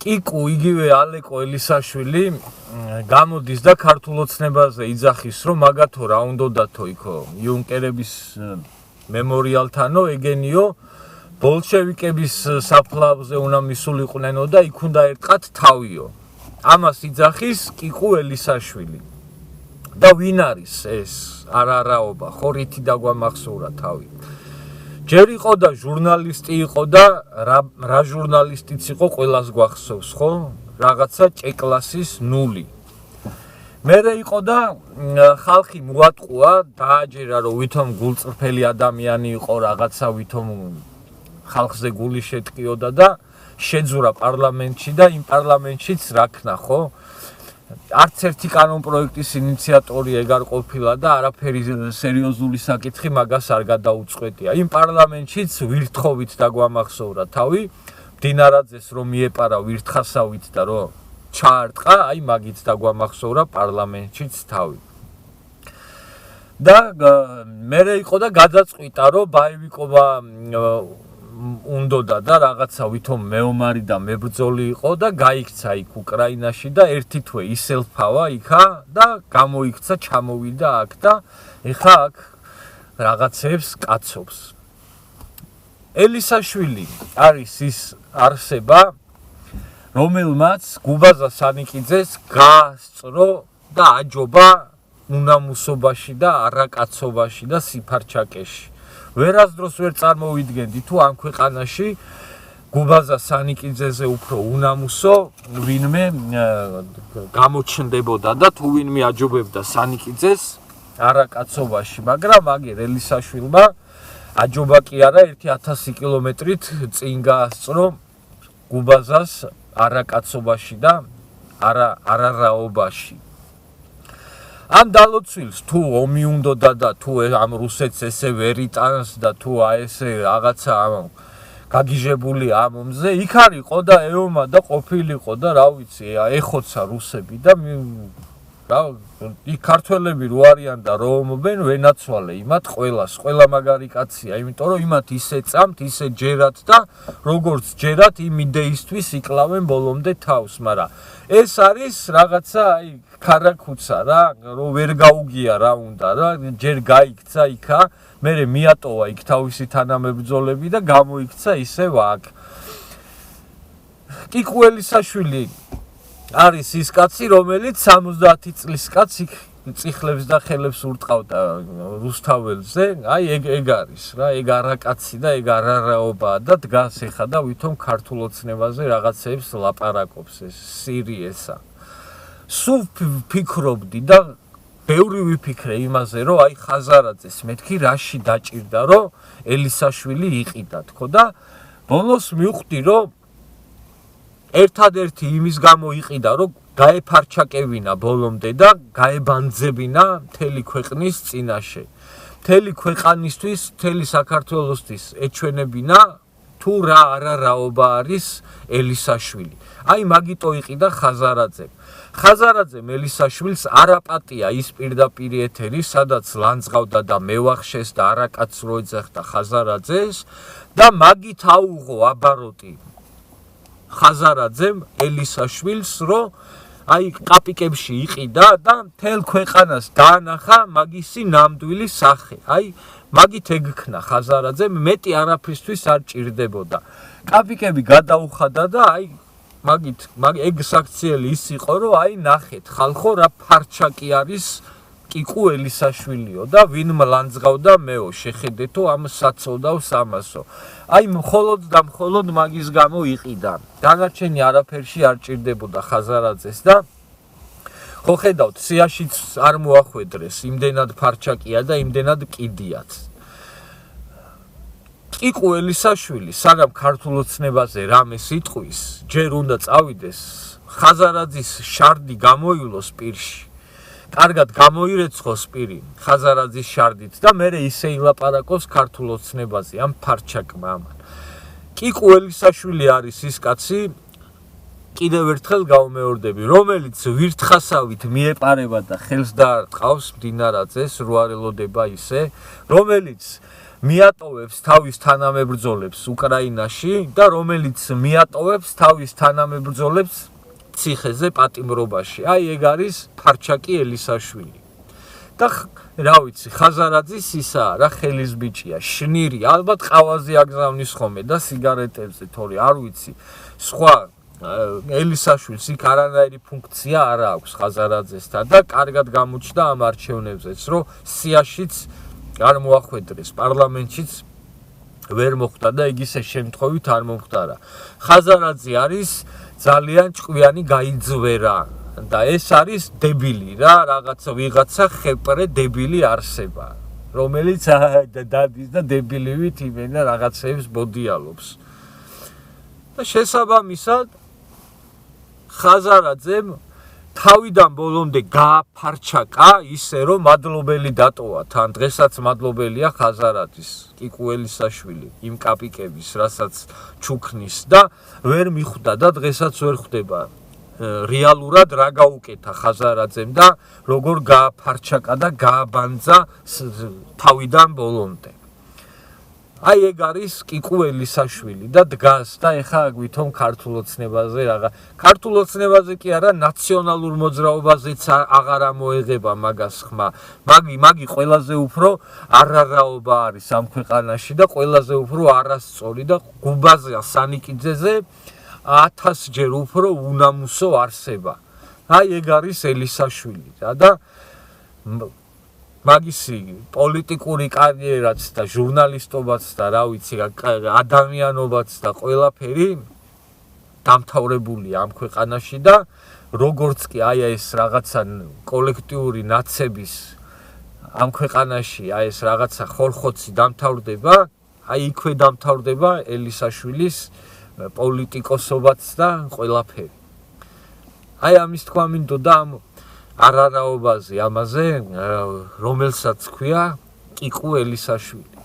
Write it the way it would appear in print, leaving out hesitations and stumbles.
კიკუ იგივე ალეკო ელისაშვილი გამოდის და ქართულ ოცნებაზე იძახის, რომ მაგათო რა უნდოდათო იქო იუნკერების მემორიალთანო ეგენიო ბოლშევიკების საფლავზე უნდა მისულიყვნენო და იქ უნდა ერტყათ თავიო. ამას იძახის კიკუ ელისაშვილი. და ვინ არის ეს არააობა, ხო რითი დაგვამახსოვრა თავი. ჯერ იყო და ჟურნალისტი იყო და რა ჟურნალისტიც იყო ყველას გვახსოვს, ხო? რაღაცა ჭეკლასის ნული. მერე იყო და ხალხი მოატყუა, დააჯერა რომ ვითომ გულწრფელი ადამიანი იყო რაღაცა ვითომ ხალხზე გული შეტყიოდა და შეძურა პარლამენტში და იმ პარლამენტშიც რა ქნა, ხო? არც ერთი კანონ პროექტის ინიციატორი ეგ არ ყოფილა და არაფერი სერიოზული საკითხი მაგას არ გადაუწყვეტია. იმ პარლამენტშიც ვირთხობით დაგვამახსოვრა თავი, მდინარაძეს რომ მიეპარა ვირთხასავით და რომ ჩაარტყა, აი მაგით დაგვამახსოვრა პარლამენტშიც თავი. და მერე იყო და გადაწყვიტა რომ ბაივიკოვა უნდოდა და რაღაცა ვითომ მეომარი და მებრძოლი იყო და გაიქცა იქ უკრაინაში და ერთი თვე ისელფავა იქა და გამოიქცა, ჩამოვიდა აქ და ეხა აქ რაღაცებს კაცობს. ელისაშვილი არის ის არსება, რომელმაც გუბაზა სანიკიძეს გაასწრო და აჯობა უნამუსობაში და არაკაცობაში და სიფარჩაკეში. ვერასდროს ვერ წარმოვიდგენდი თუ ამ ქვეყანაში გუბაზა სანიკიძეზე უფრო უნამუსო ვინმე გამოჩნდებოდა და თუ ვინმე აჯობებდა სანიკიძეს არაკაცობაში, მაგრამ აგერ ელისაშვილმა აჯობა კი არა 1000 კილომეტრით წინ გაასწრო გუბაზას არაკაცობაში და არარაობაში. ამ დალოცვილს თუ ომი უნდოდა და თუ ამ რუსეთს ესე ვერ იტანს და თუ ესე რაღაცა გაგიჟებული ამ ომზე, იქ არისო და ეომა და ყოფილიყო და რა ვიცი, ეხოცა რუსები და რა იქ ქართველები რო არიან და რო ომობენ, ვენაცვალე იმათ ყველა მაგარი კაცია, იმიტომ რომ იმათ ისე წამთ, ისე ჯერათ და როგორც ჯერათ იმ იდეისთვის იკლავენ ბოლომდე თავს, მაგრამ ეს არის რაღაცა აი ქარაქუცა რა, რომ ვერ გაუგია რა უნდა რა, ჯერ გაიქცა იქა, მერე მიატოვა იქ თავისი თანამებრძოლები და გამოიქცა ისევ აქ. კიკუ ელისაშვილი არის ის კაცი, რომელიც 70 წლის კაცი წიხლებს და ხელებს ურტყავდა რუსთაველზე, აი ეგ არის რა, ეგ არაკაცი და ეგ არარაობაა და დგას ეხა და ვითომ ქართულ ოცნებაზე რაღაცებს ლაპარაკობს ეს სირიესა. სულ ფიქრობდი და ბევრი ვიფიქრე იმაზე, რომ აი ხაზარაძეს მეთქი რაში დაჭირდა, რომ ელისაშვილი იყიდა, თქო და ბოლოს მივხვდი, რომ ერთადერთი იმის გამო იყიდა, რომ გაეფარჩაკევინა ბოლომდე და გაებანძებინა მთელი ქვეყნის წინაშე. მთელი ქვეყანისთვის, მთელი საქართველოსთვის ეჩვენებინა თუ რა არარაობა არის ელისაშვილი. აი მაგიტო იყიდა ხაზარაძე. ხაზარაძემ ელისაშვილს არაპატია ის პირდაპირ ეთერი, სადაც ლანძღავდა და მევახშეს და არაკაც რო ეძახდა ხაზარაძეს და მაგით აუღო აბაროტი ხაზარაძემ ელისაშვილს, რომ აი კაპიკებში იყიდა და მთელ ქვეყანას დაანახა მაგისი ნამდვილი სახე. აი მაგით ეგქნა ხაზარაძემ, მეტი არაფრისთვის არ ჭირდებოდა. კაპიკები გადაუხადა და აი მაგით ეგ საქციელი ის იყო, რომ აი ნახეთ ხალხო რა ფარჩაკი არის კიკუ ელისაშვილიო და ვინ მლანძღავდა მეო, შეხედეთო ამ საცოდავს ამასო. აი მხოლოდ და მხოლოდ მაგის გამო იყიდა. დანარჩენი არაფერში არ ჭირდებოდა ხაზარაძეს და ხო ხედავთ, სიაშიც არ მოახვედრეს, იმდენად ფარჩაკია და იმდენად კიდიათ. კიკუ ელისაშვილი საგამ ქართულ ოცნებაზე რამე სიტყვის, ჯერ უნდა წავიდეს ხაზარაძის შარდი გამოივლოს პირში. კარგად გამოირეცხოს პირი ხაზარაძის შარდით და მერე ისე ილაპარაკოს ქართულ ოცნებაზე ამ ფარჩაკმა ამან. კიკუ ელისაშვილი არის ის კაცი, კიდევ ერთხელ გავმეორდები, რომელიც ვირთხასავით მიეპარება და ხელს დაარტყავს მდინარაძეს, რო არ ელოდება ისე, რომელიც მიატოვებს თავის თანამებრძოლებს უკრაინაში და რომელიც მიატოვებს თავის თანამებრძოლებს ციხეზე პატიმრობაში. აი ეგ არის ფარჩაკი ელისაშვილი. და რა ვიცი, ხაზარაძის ისა რა ხელის ბიჭია, შნირი, ალბათ ყავაზე აგზავნის ხოლმე და სიგარეტებზე, თორე არ ვიცი. სხვა ელისაშვილს იქ არანაირი ფუნქცია არ აქვს ხაზარაძესთან და კარგად გამოჩნდა ამ არჩევნებზეც, რომ სიაშიც არ მოახვედრეს, პარლამენტშიც ვერ მოხვდა და ეგ ისე შემთხვევით არ მომხდარა. ხაზარაძე არის ძალიან ჭკვიანი გაიძვერა და ეს არის დებილი რა, ვიღაცა ხეპრე დებილი არსება, რომელიც დადის და დებილივით იმენა რაღაცებს ბოდიალობს. და შესაბამისად ხაზარაძემ თავიდან ბოლომდე გააფარჩაკა ისე რომ მადლობელი დატოვა თან დღესაც მადლობელია ხაზარაძის კიკუელისაშვილი იმ კაპიკების რასაც ჩუქნის და ვერ მიხვდა და დღესაც ვერ ხვდება რეალურად რა გაუკეთა ხაზარაძემ და როგორ გააფარჩაკა და გააბანძა თავიდან ბოლომდე. აი ეგ არის კიკუელისაშვილი და დგას და ეხა გვითომ ქართულ ოცნებაზე რაღა ქართულ ოცნებაზე კი არა ნაციონალურ მოძრაობაზეც აღარ ამოეღება მაგას ხმა. მაგი ყველაზე უფრო არარაობა არის ამ ქვეყანაში და ყველაზე უფრო არასწორი და გუბაზე სანიკიძეზე 1000 ჯერ უფრო უნამუსო არსება. აი ეგ არის ელისაშვილი და მაგისი პოლიტიკური კარიერაც და ჟურნალისტობაც და რა ვიცი ადამიანობაც და ყველაფერი დამთავრებულია ამ ქვეყანაში და როგორც კი აი ეს რაღაცა კოლექტიური ნაცების ამ ქვეყანაში აი ეს რაღაცა ხორხოცი დამთავრდება, აი იქვე დამთავრდება ელისაშვილის პოლიტიკოსობაც და ყველაფერი. აი ამის თქვა მინდოდა ამ არარაობაზე, ამაზე, რომელსაც ქვია კიკუ ელისაშვილი.